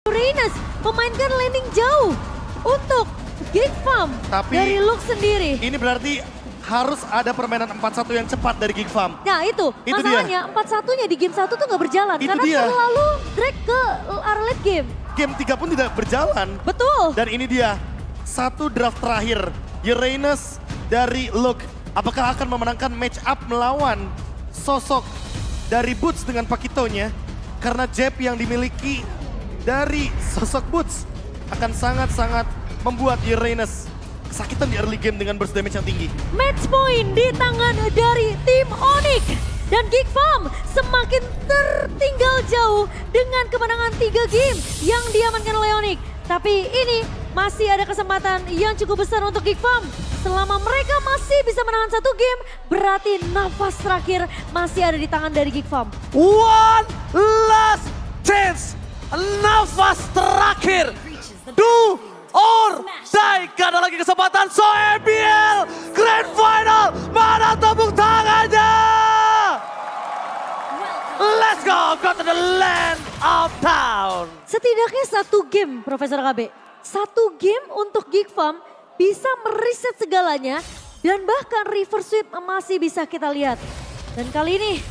Reines memainkan landing jauh untuk Geek Farm Tapi dari Lux sendiri. ini berarti harus ada permainan 4-1 yang cepat dari Geek Farm. Nah itu masalahnya 4-1-nya di game 1 tuh nggak berjalan. Itu karena dia. terlalu drag ke arah late game. Game 3 pun tidak berjalan. Betul. Dan ini dia, satu draft terakhir. Uranus dari Luke. Apakah akan memenangkan match up melawan sosok dari Boots dengan Pakitonya? Karena jab yang dimiliki dari sosok Boots akan sangat-sangat membuat Uranus kesakitan di early game dengan burst damage yang tinggi. Match point di tangan dari tim Onyx. Dan Geek Farm semakin tertinggal jauh dengan kemenangan 3 game yang diamankan oleh Onyx. Tapi ini masih ada kesempatan yang cukup besar untuk Geek Farm. Selama mereka masih bisa menahan 1 game, berarti nafas terakhir masih ada di tangan dari Geek Farm. One last chance. Nafas terakhir. Do or die. Gak ada lagi kesempatan. So EBL Grand Final. Mana tepuk tangannya? Let's go. Go to the land of town. Setidaknya 1 game, Profesor KB. 1 game untuk Geek Farm bisa meriset segalanya. Dan bahkan reverse sweep masih bisa kita lihat. Dan kali ini,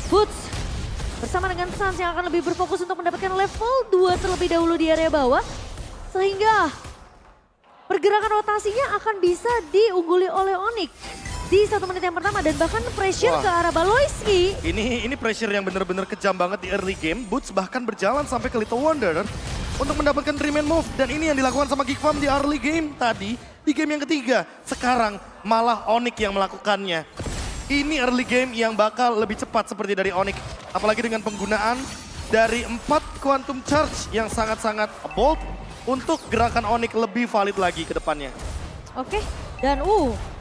Boots bersama dengan Suns yang akan lebih berfokus untuk mendapatkan level 2 terlebih dahulu di area bawah. Sehingga pergerakan rotasinya akan bisa diungguli oleh Onyx di 1 menit yang pertama. Dan bahkan pressure Wah. ke arah Baloyski. Ini pressure yang benar-benar kejam banget di early game. Boots bahkan berjalan sampai ke Little Wonder untuk mendapatkan remain move. Dan ini yang dilakukan sama Geek Farm di early game tadi. Di game yang ketiga, sekarang malah Onyx yang melakukannya. Ini early game yang bakal lebih cepat seperti dari Onyx. Apalagi dengan penggunaan dari 4 Quantum Charge yang sangat-sangat bold untuk gerakan Onyx lebih valid lagi ke depannya. Oke, dan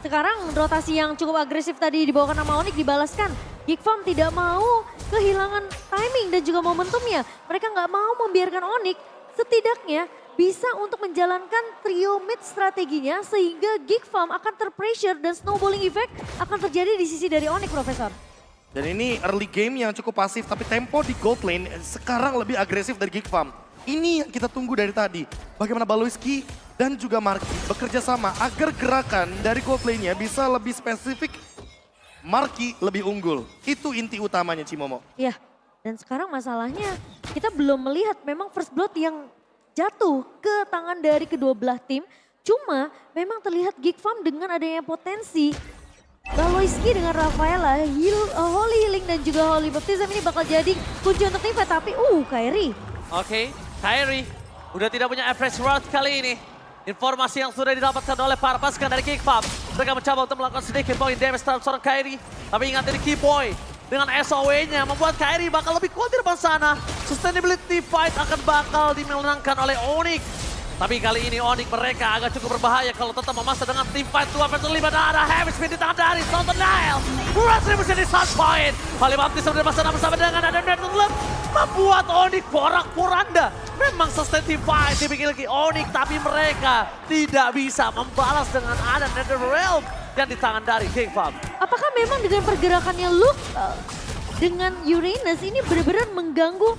sekarang rotasi yang cukup agresif tadi dibawakan sama Onyx dibalaskan. Geek Farm tidak mau kehilangan timing dan juga momentumnya. Mereka nggak mau membiarkan Onyx setidaknya bisa untuk menjalankan trio mid strateginya sehingga Geek Farm akan terpressure dan snowballing effect akan terjadi di sisi dari Onyx, Profesor. Dan ini early game yang cukup pasif, tapi tempo di gold lane sekarang lebih agresif dari Geek Farm. Ini yang kita tunggu dari tadi. Bagaimana Baloyski dan juga Marky bekerja sama agar gerakan dari gold lane-nya bisa lebih spesifik. Marky lebih unggul. Itu inti utamanya, Cimomo. Ya, dan sekarang masalahnya kita belum melihat memang first blood yang jatuh ke tangan dari kedua belah tim. Cuma memang terlihat Geek Farm dengan adanya potensi Baloyski dengan Rafaela, Holy Healing dan juga Holy Baptism ini bakal jadi kunci untuk tim fight. Tapi Kairi. Oke, Kairi udah tidak punya average worth kali ini. Informasi yang sudah didapatkan oleh para pasukan dari Geek Farm. Mereka mencoba untuk melakukan sedikit point damage terhadap seorang Kairi. Tapi ingat ini key point. Dengan SOW-nya membuat Kairi bakal lebih kuat di depan sana. Sustainability fight akan bakal dimenangkan oleh Onyx. Tapi kali ini Onyx mereka agak cukup berbahaya kalau tetap memaksa dengan team fight 2 versus 5. Dan ada heavy speed di tangan dari Sultan Nile. Retribution di Sun Point. Holy Baptism di depan sana bersama dengan ada Nathan Lem. Membuat Onyx porak-poranda. Memang sustainability fight dimiliki Onyx. Tapi mereka tidak bisa membalas dengan ada Nether Realm yang di tangan dari Geek Farm. Apakah memang dengan pergerakannya Luke dengan Uranus ini benar-benar mengganggu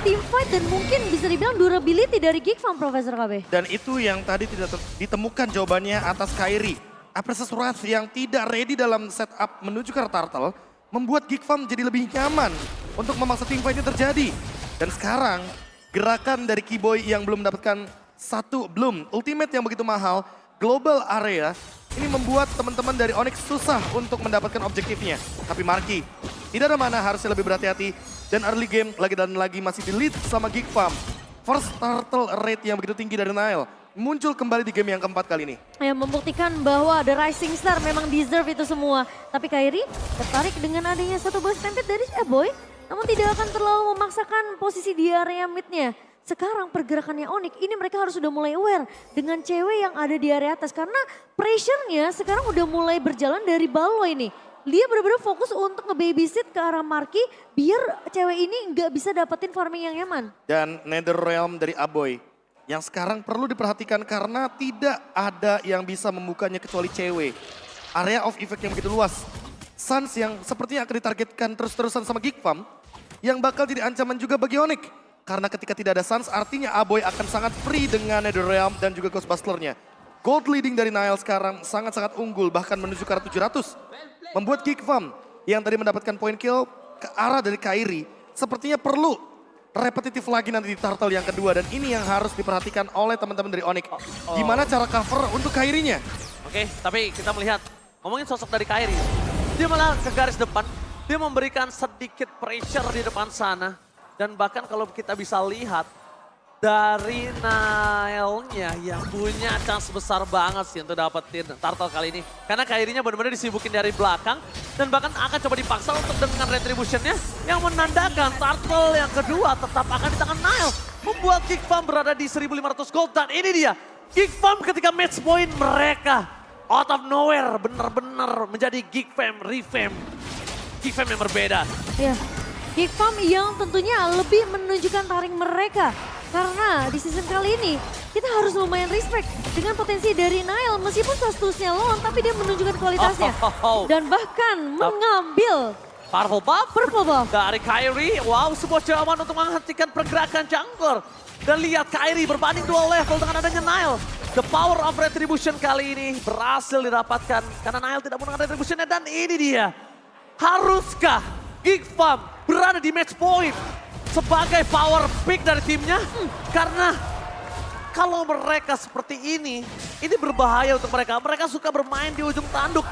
team fight dan mungkin bisa dibilang durability dari Geek Farm, Profesor KB? Dan itu yang tadi tidak ditemukan jawabannya atas Kairi. Apresiasi Wrath yang tidak ready dalam setup menuju ke Turtle membuat Geek Farm jadi lebih nyaman untuk memaksa team fight-nya terjadi. Dan sekarang gerakan dari Keyboy yang belum mendapatkan belum ultimate yang begitu mahal, global area, ini membuat teman-teman dari Onyx susah untuk mendapatkan objektifnya. Tapi Marky tidak ada mana, harusnya lebih berhati-hati. Dan early game lagi dan lagi masih di lead sama Geek Farm. First turtle rate yang begitu tinggi dari Nile muncul kembali di game yang keempat kali ini. Yang membuktikan bahwa The Rising Star memang deserve itu semua. Tapi Kairi tertarik dengan adanya satu burst stampede dari Boy, namun tidak akan terlalu memaksakan posisi di area midnya. Sekarang pergerakannya Onyx, ini mereka harus sudah mulai aware dengan cewek yang ada di area atas. Karena pressure-nya sekarang udah mulai berjalan dari Baloy nih. Dia benar-benar fokus untuk nge-babysit ke arah Marky biar cewek ini nggak bisa dapetin farming yang nyaman. Dan Nether Realm dari Aboy yang sekarang perlu diperhatikan karena tidak ada yang bisa membukanya kecuali cewek. Area of effect yang begitu luas. Suns yang sepertinya akan ditargetkan terus-terusan sama Geek Farm yang bakal jadi ancaman juga bagi Onyx. Karena ketika tidak ada Suns, artinya Aboy akan sangat free dengan Netherrealm dan juga Ghostbuster-nya. Gold leading dari Nile sekarang sangat-sangat unggul, bahkan menuju ke arah 700. Membuat GigFam yang tadi mendapatkan point kill ke arah dari Kairi, sepertinya perlu repetitif lagi nanti di turtle yang kedua. Dan ini yang harus diperhatikan oleh teman-teman dari Onyx. Gimana cara cover untuk Kairinya? Oke, tapi kita melihat, ngomongin sosok dari Kairi. Dia malah ke garis depan, dia memberikan sedikit pressure di depan sana. Dan bahkan kalau kita bisa lihat, dari Nile-nya yang punya chance besar banget sih untuk dapetin turtle kali ini. Karena Kairinya benar-benar disibukin dari belakang. Dan bahkan akan coba dipaksa untuk dengan retribution-nya yang menandakan turtle yang kedua tetap akan di tangan Nile. Membuat GigFam berada di 1.500 gold. Dan ini dia, GigFam ketika match point mereka out of nowhere benar-benar menjadi GigFam revamp. GigFam yang berbeda. Ya, GigFam yang tentunya lebih menunjukkan taring mereka. Karena di season kali ini kita harus lumayan respect dengan potensi dari Nile. Meskipun statusnya lone tapi dia menunjukkan kualitasnya. Dan bahkan mengambil purple buff Dari Kairi, wow, sebuah jawaban untuk menghentikan pergerakan jungler. Dan lihat Kairi berbanding 2 level dengan adanya Nile. The power of retribution kali ini berhasil didapatkan. Karena Nile tidak menggunakan retributionnya dan ini dia. Haruskah GigFam berada di match point sebagai power pick dari timnya? Karena kalau mereka seperti ini berbahaya untuk mereka. Mereka suka bermain di ujung tanduk.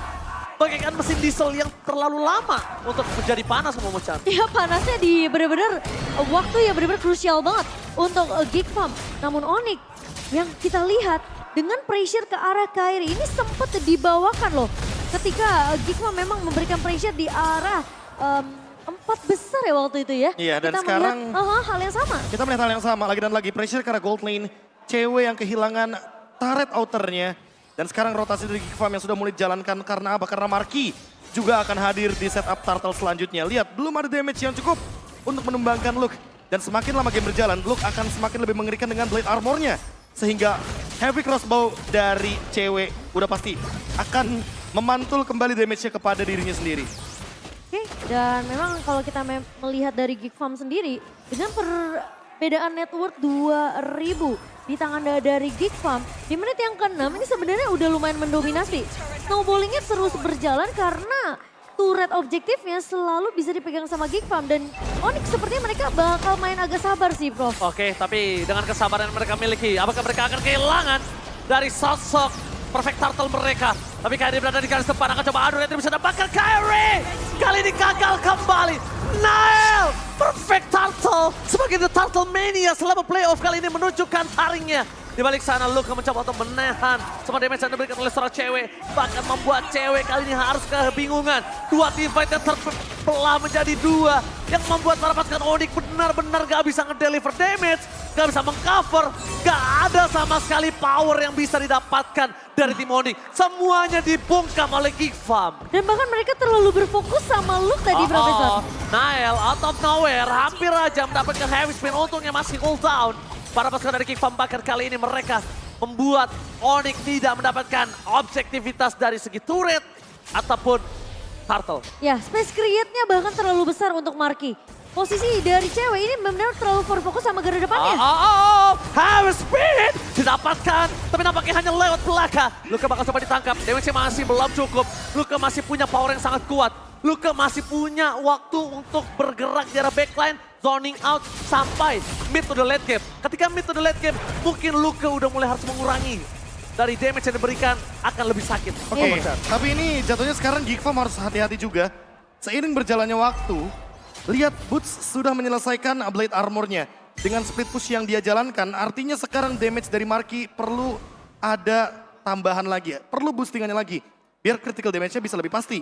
Bagaikan mesin diesel yang terlalu lama untuk menjadi panas sama Mochan. Ya panasnya di benar-benar waktu yang benar-benar krusial banget untuk GigFam. Namun Onyx yang kita lihat dengan pressure ke arah Kairi ini sempat dibawakan loh. Ketika GigFam memang memberikan pressure di arah 4 besar ya waktu itu ya. Iya, dan kita sekarang melihat, hal yang sama. Kita melihat hal yang sama lagi dan lagi. Pressure karena gold lane, cewek yang kehilangan turret outernya. Dan sekarang rotasi dari GigFam yang sudah mulai dijalankan karena apa? Karena Marky juga akan hadir di setup turtle selanjutnya. Lihat, belum ada damage yang cukup untuk menumbangkan Luke. Dan semakin lama game berjalan, Luke akan semakin lebih mengerikan dengan blade armornya. Sehingga heavy crossbow dari cewek udah pasti akan memantul kembali damage-nya kepada dirinya sendiri. Oke, dan memang kalau kita melihat dari GigFam sendiri, dengan perbedaan net worth 2.000 di tangan dari GigFam, di menit yang ke-6 ini sebenarnya udah lumayan mendominasi. Snowballingnya terus berjalan karena turret objektifnya selalu bisa dipegang sama GigFam. Dan Onyx sepertinya mereka bakal main agak sabar sih, Prof. Oke, tapi dengan kesabaran yang mereka miliki, apakah mereka akan kehilangan dari sosok perfect turtle mereka? Tapi Kairi berada di garis depan, akan coba adu retribution dan bakar Kairi. Kali ini gagal kembali. Nile, perfect turtle sebagai the turtle mania selama playoff kali ini menunjukkan taringnya. Di balik sana Luke mencoba untuk menahan semua damage yang diberikan oleh seorang cewek. Bahkan membuat cewek kali ini harus kebingungan. Dua teamfight yang terbelah menjadi dua. Yang membuat para pasukan Onyx benar-benar gak bisa ngedeliver damage. Gak bisa mengcover. Gak ada sama sekali power yang bisa didapatkan dari tim Onyx. Semuanya dibungkam oleh GigFam. Dan bahkan mereka terlalu berfokus sama Luke tadi, Profesor. Nile out of nowhere hampir aja mendapatkan heavy spin. Untungnya masih cooldown. Para pasukan dari GigFam bahkan kali ini mereka membuat Onyx tidak mendapatkan objektivitas dari segi turret ataupun turtle. Ya, space create-nya bahkan terlalu besar untuk Marky. Posisi dari cewek ini benar-benar terlalu berfokus sama garda depannya. Heavy speed didapatkan, tapi nampaknya hanya lewat belakang. Luka bakal coba ditangkap, damage-nya masih belum cukup. Luka masih punya power yang sangat kuat. Luka masih punya waktu untuk bergerak di arah backline, zoning out sampai mid to the late game. Ketika mid to the late game, mungkin Luka udah mulai harus mengurangi dari damage yang diberikan akan lebih sakit. Oke, tapi ini jatuhnya sekarang GigFam harus hati-hati juga. Seiring berjalannya waktu, lihat Boots sudah menyelesaikan blade armornya. Dengan split push yang dia jalankan, artinya sekarang damage dari Marky perlu ada tambahan lagi, perlu boostingannya lagi. Biar critical damage-nya bisa lebih pasti.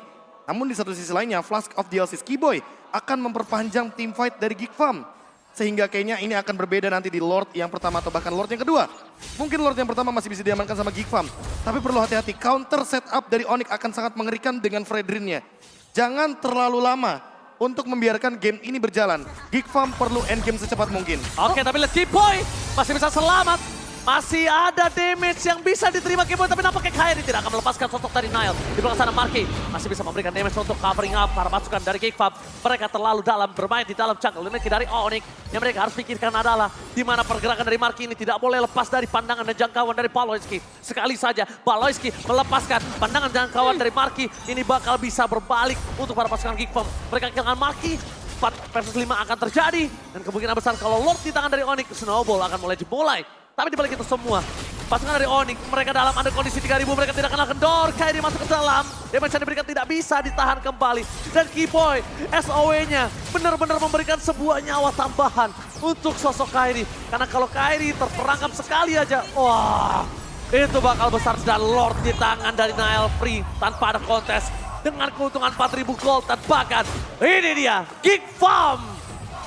Namun di satu sisi lainnya, Flask of DLC Skiboy akan memperpanjang teamfight dari GigFam. Sehingga kayaknya ini akan berbeda nanti di Lord yang pertama atau bahkan Lord yang kedua. Mungkin Lord yang pertama masih bisa diamankan sama GigFam. Tapi perlu hati-hati, counter setup dari Onyx akan sangat mengerikan dengan Fredrin-nya. Jangan terlalu lama untuk membiarkan game ini berjalan. GigFam perlu endgame secepat mungkin. Oke, tapi lihat Skiboy masih bisa selamat. Masih ada damage yang bisa diterima Keyboy, tapi nampaknya Kairi tidak akan melepaskan sosok dari Nile. Di belakang sana Marky masih bisa memberikan damage untuk covering up para pasukan dari Geekfab. Mereka terlalu dalam, bermain di dalam jungle. Limit dari Onyx yang mereka harus pikirkan adalah di mana pergerakan dari Marky ini tidak boleh lepas dari pandangan dan jangkauan dari Paloyski. Sekali saja Paloyski melepaskan pandangan dan jangkauan dari Marky, ini bakal bisa berbalik untuk para pasukan Geekfab. Mereka kehilangan Marky, 4 versus 5 akan terjadi. Dan kemungkinan besar kalau Lord di tangan dari Onyx, Snowball akan mulai dimulai. Tapi dibalik itu semua, pasukan dari Onyx, mereka dalam ada kondisi 3000, mereka tidak kenal kendor. Kairi masuk ke dalam, damage yang diberikan tidak bisa ditahan kembali. Dan Keyboy, SOE-nya benar-benar memberikan sebuah nyawa tambahan untuk sosok Kairi. Karena kalau Kairi terperangkap sekali aja, wah, itu bakal besar. Dan Lord di tangan dari Nile Free tanpa ada kontes. Dengan keuntungan 4000 gold dan bahkan ini dia, Geek Farm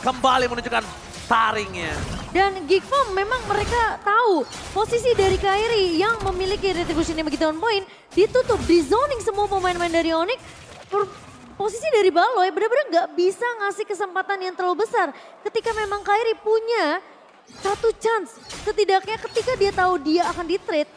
kembali menunjukkan taringnya. Dan Geekfam memang mereka tahu posisi dari Kairi yang memiliki retribution yang begitu on point ditutup, di zoning semua pemain-pemain dari Onyx. Posisi dari Baloy benar-benar nggak bisa ngasih kesempatan yang terlalu besar ketika memang Kairi punya satu chance. Setidaknya ketika dia tahu dia akan di-trade,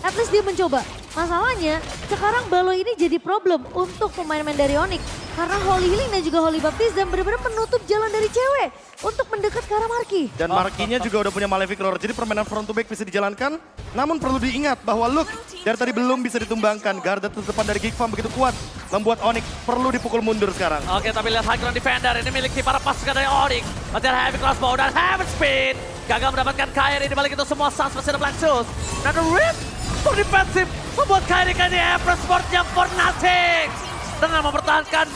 at least dia mencoba. Masalahnya sekarang Baloy ini jadi problem untuk pemain-pemain dari Onyx. Karena Holy Healing dan juga Holy Baptism benar-benar menutup jalan dari cewek untuk mendekat ke arah Marky. Dan Marky-nya juga udah punya Malefic Roar, jadi permainan front to back bisa dijalankan. Namun perlu diingat bahwa look dari tadi belum bisa ditumbangkan. Garda terdepan dari Geekfam begitu kuat, membuat Onyx perlu dipukul mundur sekarang. Oke, tapi lihat high ground defender ini miliki para pasukan dari Onyx. Masih ada heavy crossbow dan heavy speed. Gagal mendapatkan Kairi, di balik itu semua Sans masih ada Black Shoes. Dan the Rip for defensive membuat Kairi kali ini Everest Sportnya for nothing. Dengan mempertahankan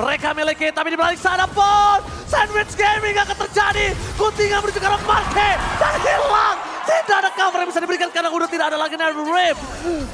mereka miliki, tapi di balik sana pun Sandwich Gaming akan terjadi. Guntingan menuju ke arah Marky dan hilang. Tidak ada cover yang bisa diberikan karena udah tidak ada lagi dari Rip.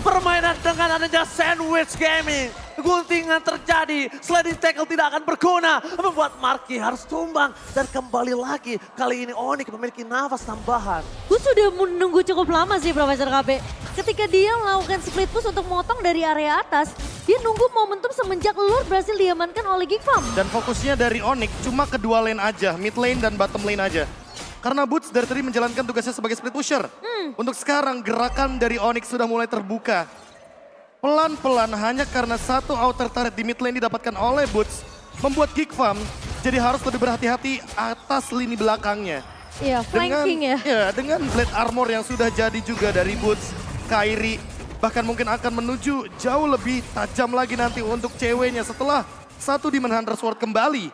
Permainan dengan adanya Sandwich Gaming. Guntingan terjadi, sliding tackle tidak akan berguna. Membuat Marky harus tumbang dan kembali lagi. Kali ini Onyx memiliki nafas tambahan. Gue sudah menunggu cukup lama sih Profesor KB. Ketika dia melakukan split push untuk motong dari area atas, dia nunggu momentum semenjak Lord berhasil diamankan oleh Geekfam. Dan fokusnya dari Onyx cuma kedua lane aja, mid lane dan bottom lane aja. Karena Boots dari tadi menjalankan tugasnya sebagai split pusher. Untuk sekarang gerakan dari Onyx sudah mulai terbuka. Pelan-pelan hanya karena satu outer turret di mid lane didapatkan oleh Boots, membuat Geekfam jadi harus lebih berhati-hati atas lini belakangnya. Iya, flanking ya. Ya, dengan blade armor yang sudah jadi juga dari Boots, Kairi bahkan mungkin akan menuju jauh lebih tajam lagi nanti untuk ceweknya setelah satu Demon Hunter Sword kembali.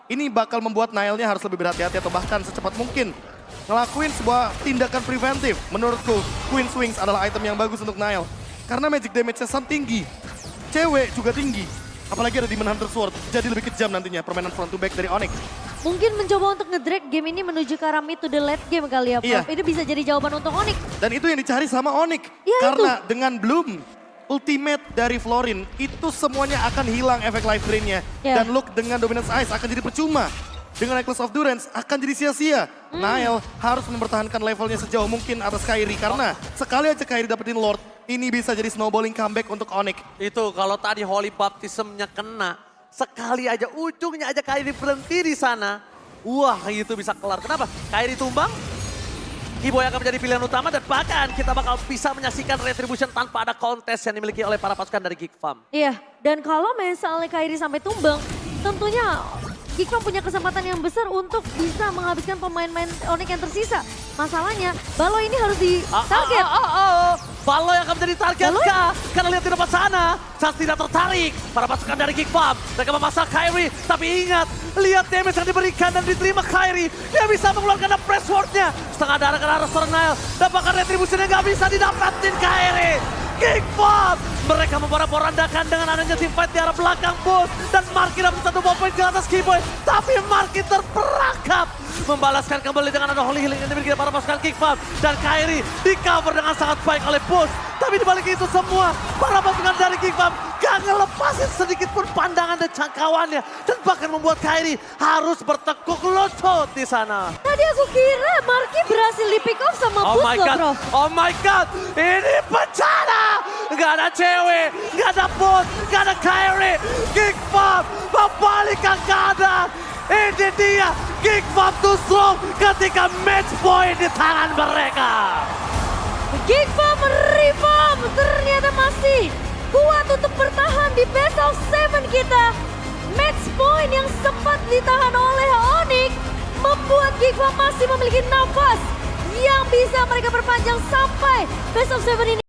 Ini bakal membuat Nile-nya harus lebih berhati-hati atau bahkan secepat mungkin ngelakuin sebuah tindakan preventif. Menurutku, Queen's Wings adalah item yang bagus untuk Nile. Karena magic damage-nya sangat tinggi, cewek juga tinggi. Apalagi ada Demon Hunter Sword, jadi lebih kejam nantinya permainan front to back dari Onyx. Mungkin mencoba untuk nge-drag game ini menuju ke arah mid to the late game kali ya, Prof. Iya. Ini bisa jadi jawaban untuk Onyx. Dan itu yang dicari sama Onyx. Ya, Karena dengan Bloom, ultimate dari Florin, itu semuanya akan hilang efek life drain-nya. Ya. Dan Look dengan Dominance Ice akan jadi percuma. Dengan Necklace of Durance akan jadi sia-sia. Nile harus mempertahankan levelnya sejauh mungkin atas Kairi. Karena sekali aja Kairi dapetin Lord, ini bisa jadi snowballing comeback untuk Onyx. Itu kalau tadi Holy Baptism-nya kena, sekali aja ujungnya aja Kairi berhenti di sana. Wah, itu bisa kelar. Kenapa? Kairi tumbang, Keyboy akan menjadi pilihan utama dan bahkan kita bakal bisa menyaksikan retribution tanpa ada kontes yang dimiliki oleh para pasukan dari Geekfam. Iya, dan kalau misalnya Kairi sampai tumbang, tentunya Geekfam punya kesempatan yang besar untuk bisa menghabiskan pemain-pemain Onyx yang tersisa. Masalahnya, Baloy ini harus di-target. Baloy akan menjadi target Baloy? kah? Karena lihat di depan sana, Sans tidak tertarik. Para pasukan dari Geekfam, mereka memasang Kairi. Tapi ingat, lihat damage yang diberikan dan diterima Kairi. Dia bisa mengeluarkan press sword-nya. Setengah darah ke arah seorang Nile. Dan bahkan retribution-nya nggak bisa didapatin Kairi. Geekfam, mereka memporak-porandakan dengan adanya teamfight di arah belakang booth. Dan Marky dapat satu ball point ke atas Keyboy. Tapi Marky terperangkap. Membalaskan kembali dengan ada Holy Healing yang dimiliki para pasukan Geekfam. Dan Kairi di cover dengan sangat baik oleh Boost. Tapi dibalik itu semua, para pasukan dari Geekfam gak ngelepasin sedikit pun pandangan dan jangkauannya. Dan bahkan membuat Kairi harus bertekuk lutut di sana. Tadi aku kira Marky berhasil di-pick off sama Oh Boost my loh, god, Bro. oh my god, ini bencana. Gak ada cewek, gak ada Boost, gak ada Kairi. Geekfam membalikkan keadaan. Ini dia Geek Farm too strong ketika match point di tangan mereka. Geek Farm Reform ternyata masih kuat untuk bertahan di best of 7 kita. Match point yang sempat ditahan oleh Onyx membuat Geek Farm masih memiliki nafas yang bisa mereka perpanjang sampai best of 7 ini.